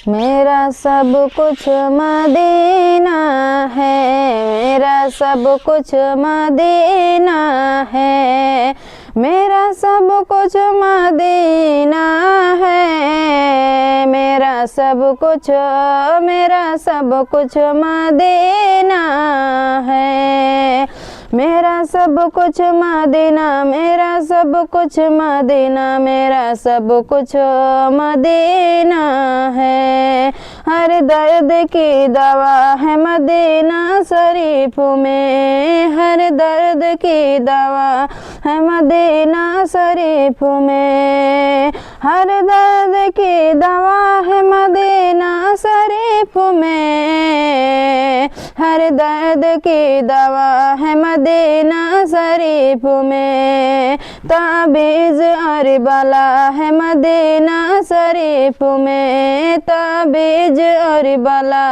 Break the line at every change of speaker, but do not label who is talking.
मेरा सब कुछ मदीना है, मेरा सब कुछ मदीना है, मेरा सब कुछ मदीना है, मेरा सब कुछ मदीना है, मेरा सब कुछ मदीना, मेरा सब कुछ मदीना, मेरा सब कुछ मदीना है। हर दर्द की दवा है मदीना शरीफ में, हर दर्द की दवा है मदीना शरीफ में, हर दर्द की दवा है मदीना शरीफ में, हर दर्द की दवा है मदीना शरीफ में, ताबीज़ और बला है मदीना शरीफ में, ताबीज़ और बला